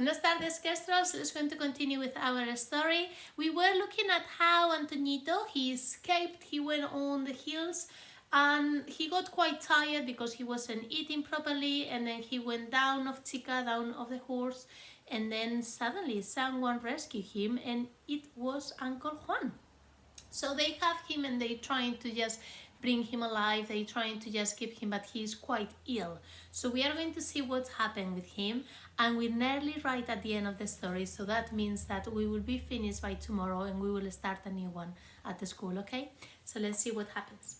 Buenas tardes, Kestrels. Let's going to continue with our story. We were looking at how Antonito, he escaped, he went on the hills and he got quite tired because he wasn't eating properly, and then he went down of Chica, down of the horse, and then suddenly someone rescued him, and it was Uncle Juan. So they have him and they trying to just bring him alive. They trying to just keep him, but he's quite ill. So we are going to see what's happened with him, and we're nearly right at the end of the story. So that means that we will be finished by tomorrow and we will start a new one at the school, okay? So let's see what happens.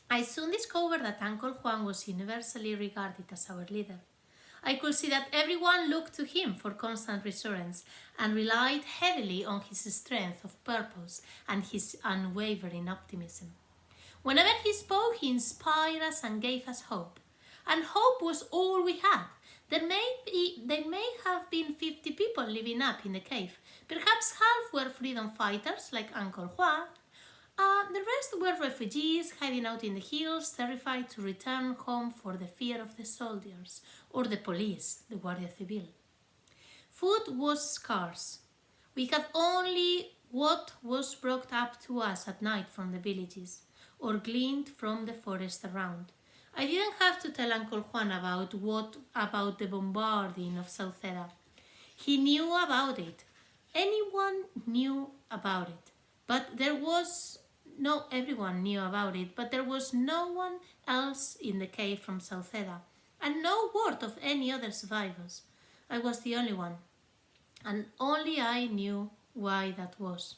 I soon discovered that Uncle Juan was universally regarded as our leader. I could see that everyone looked to him for constant reassurance and relied heavily on his strength of purpose and his unwavering optimism. Whenever he spoke, he inspired us and gave us hope. And hope was all we had. There may have been 50 people living up in the cave. Perhaps half were freedom fighters like Uncle Juan. The rest were refugees hiding out in the hills, terrified to return home for the fear of the soldiers or the police, the Guardia Civil. Food was scarce. We had only what was brought up to us at night from the villages or gleaned from the forest around. I didn't have to tell Uncle Juan about the bombarding of Sauceda. He knew about it. Anyone knew about it. But everyone knew about it, but there was no one else in the cave from Sauceda, and no word of any other survivors. I was the only one, and only I knew why that was.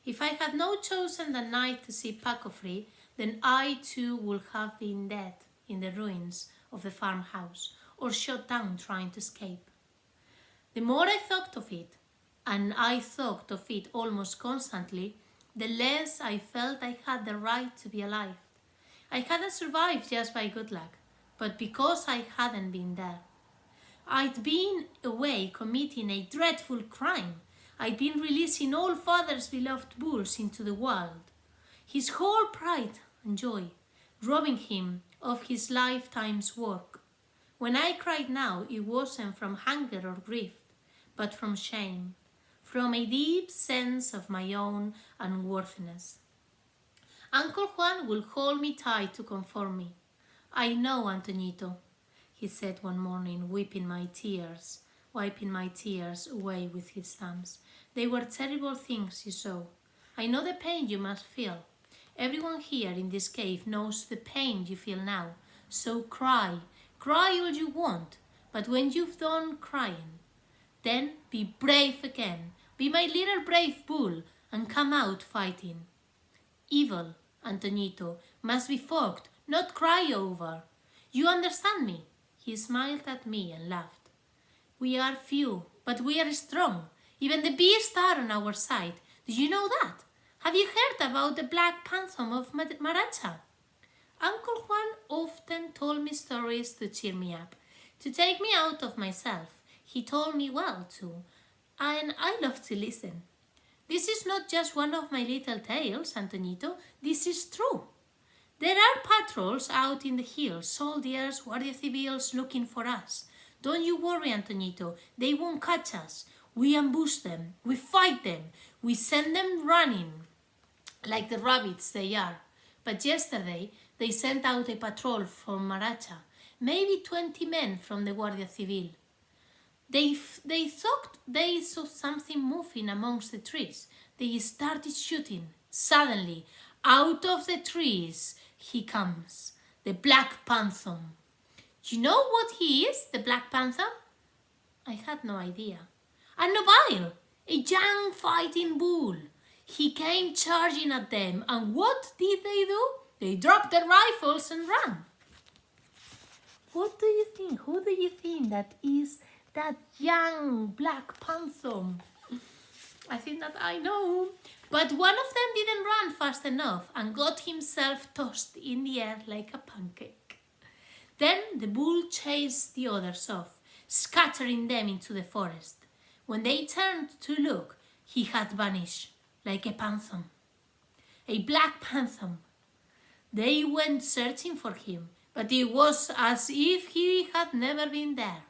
If I had not chosen the night to see Paco free, then I too would have been dead in the ruins of the farmhouse, or shot down trying to escape. The more I thought of it, and I thought of it almost constantly, the less I felt I had the right to be alive. I hadn't survived just by good luck, but because I hadn't been there. I'd been away committing a dreadful crime. I'd been releasing all Father's beloved bulls into the wild. His whole pride and joy, robbing him of his lifetime's work. When I cried now, it wasn't from hunger or grief, but from shame. From a deep sense of my own unworthiness. Uncle Juan will hold me tight to comfort me. I know, Antonito, he said one morning, wiping my tears away with his thumbs. They were terrible things you saw. I know the pain you must feel. Everyone here in this cave knows the pain you feel now. So cry all you want, but when you've done crying, then be brave again. Be my little brave bull and come out fighting. Evil, Antonito, must be fought, not cried over. You understand me? He smiled at me and laughed. We are few, but we are strong. Even the beasts are on our side. Do you know that? Have you heard about the Black Phantom of Maracha? Uncle Juan often told me stories to cheer me up, to take me out of myself. He told me well too, and I love to listen. This is not just one of my little tales, Antonito. This is true. There are patrols out in the hills, soldiers, Guardia Civils looking for us. Don't you worry, Antonito. They won't catch us. We ambush them. We fight them. We send them running like the rabbits they are. But yesterday they sent out a patrol from Maracha, maybe 20 men from the Guardia Civil. They thought they saw something moving amongst the trees. They started shooting. Suddenly, out of the trees, he comes, the Black Phantom. You know what he is, the Black Phantom? I had no idea. A nobile, a young fighting bull. He came charging at them, and what did they do? They dropped their rifles and ran. What do you think? Who do you think that is that young Black Panther? I think that I know. But one of them didn't run fast enough and got himself tossed in the air like a pancake. Then the bull chased the others off, scattering them into the forest. When they turned to look, he had vanished like a phantom, a black phantom. They went searching for him, but it was as if he had never been there.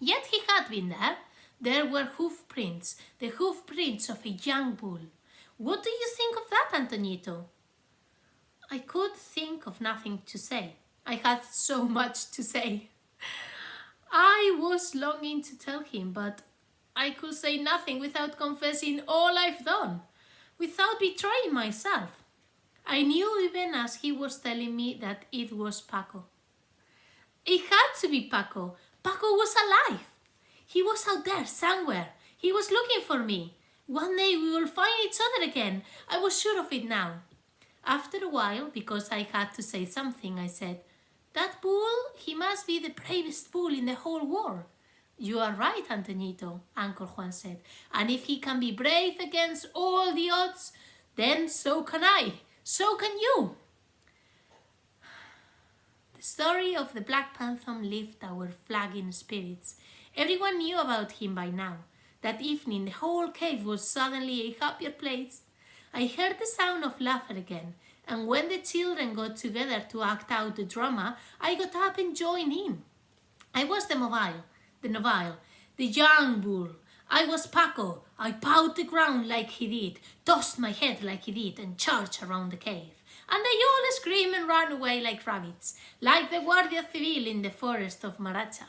Yet he had been there. There were hoof prints, the hoof prints of a young bull. What do you think of that, Antonito? I could think of nothing to say. I had so much to say. I was longing to tell him, but I could say nothing without confessing all I've done, without betraying myself. I knew even as he was telling me that it was Paco. It had to be Paco. Paco was alive. He was out there somewhere. He was looking for me. One day we will find each other again. I was sure of it now. After a while, because I had to say something, I said, "That bull, he must be the bravest bull in the whole world." "You are right, Antonito," Uncle Juan said. "And if he can be brave against all the odds, then so can I. So can you." The story of the Black Panther lifted our flagging spirits. Everyone knew about him by now. That evening the whole cave was suddenly a happier place. I heard the sound of laughter again, and when the children got together to act out the drama, I got up and joined in. I was the Novile, the young bull. I was Paco. I pawed the ground like he did, tossed my head like he did, and charged around the cave. And they all screamed and ran away like rabbits, like the Guardia Civil in the forest of Maracha.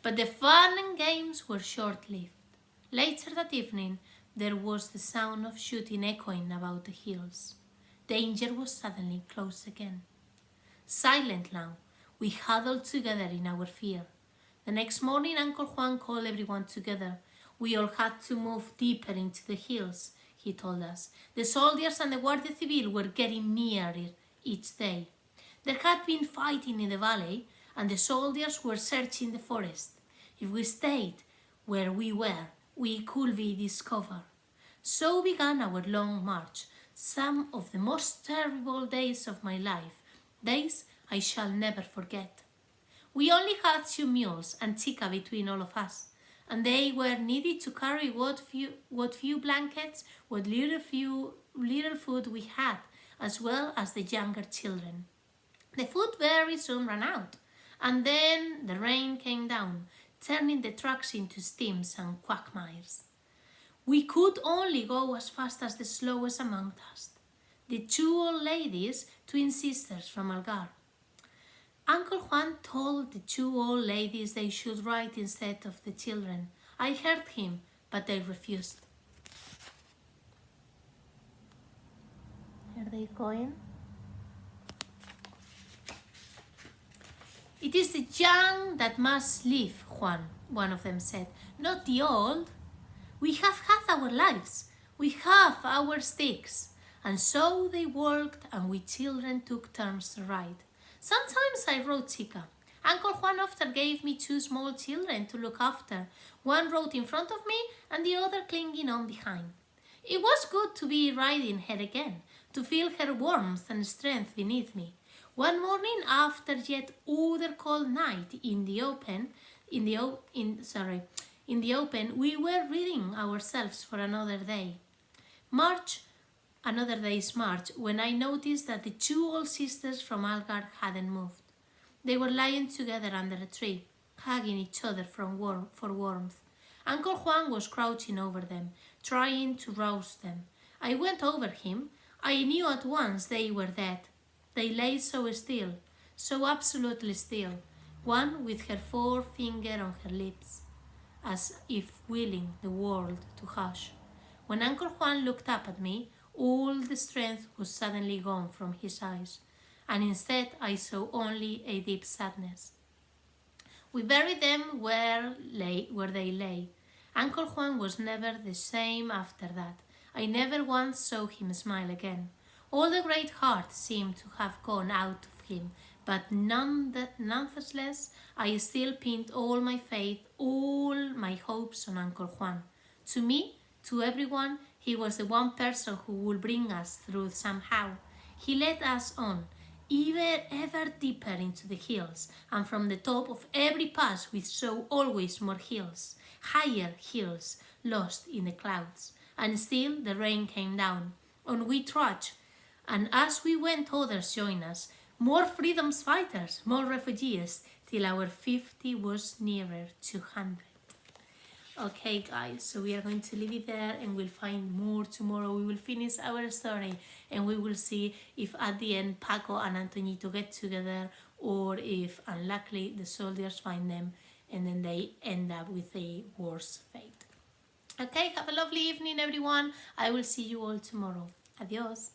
But the fun and games were short-lived. Later that evening, there was the sound of shooting echoing about the hills. Danger was suddenly close again. Silent now, we huddled together in our fear. The next morning, Uncle Juan called everyone together. We all had to move deeper into the hills, he told us. The soldiers and the Guardia Civil were getting nearer each day. There had been fighting in the valley, and the soldiers were searching the forest. If we stayed where we were, we could be discovered. So began our long march, some of the most terrible days of my life, days I shall never forget. We only had 2 mules and Chica between all of us, and they were needed to carry what few blankets, what little food we had, as well as the younger children. The food very soon ran out, and then the rain came down, turning the tracks into steams and quagmires. We could only go as fast as the slowest among us, the 2 old ladies, twin sisters from Algar. Uncle Juan told the 2 old ladies they should ride instead of the children. I heard him, but they refused. Are they going? "It is the young that must live, Juan," one of them said, "not the old. We have had our lives. We have our sticks." And so they walked, and we children took turns to ride. Sometimes I rode Chica. Uncle Juan often gave me 2 small children to look after. One rode in front of me, and the other clinging on behind. It was good to be riding her again, to feel her warmth and strength beneath me. One morning, after yet another cold night in the open, we were reading ourselves for another day's march, when I noticed that the 2 old sisters from Algar hadn't moved. They were lying together under a tree, hugging each other for warmth. Uncle Juan was crouching over them, trying to rouse them. I went over him. I knew at once they were dead. They lay so still, so absolutely still, one with her forefinger on her lips, as if willing the world to hush. When Uncle Juan looked up at me, all the strength was suddenly gone from his eyes, and instead I saw only a deep sadness. We buried them where they lay. Uncle Juan was never the same after that. I never once saw him smile again. All the great heart seemed to have gone out of him, but nonetheless, I still pinned all my faith, all my hopes on Uncle Juan. To me, to everyone, he was the one person who would bring us through somehow. He led us on, ever deeper into the hills, and from the top of every pass we saw always more hills, higher hills, lost in the clouds. And still the rain came down, and we trudged, and as we went others joined us, more freedom fighters, more refugees, till our 50 was nearer to 100. Okay, guys, so we are going to leave it there and we'll find more tomorrow. We will finish our story and we will see if at the end Paco and Antonito get together, or if unluckily the soldiers find them and then they end up with a worse fate. Okay, have a lovely evening, everyone. I will see you all tomorrow. Adios.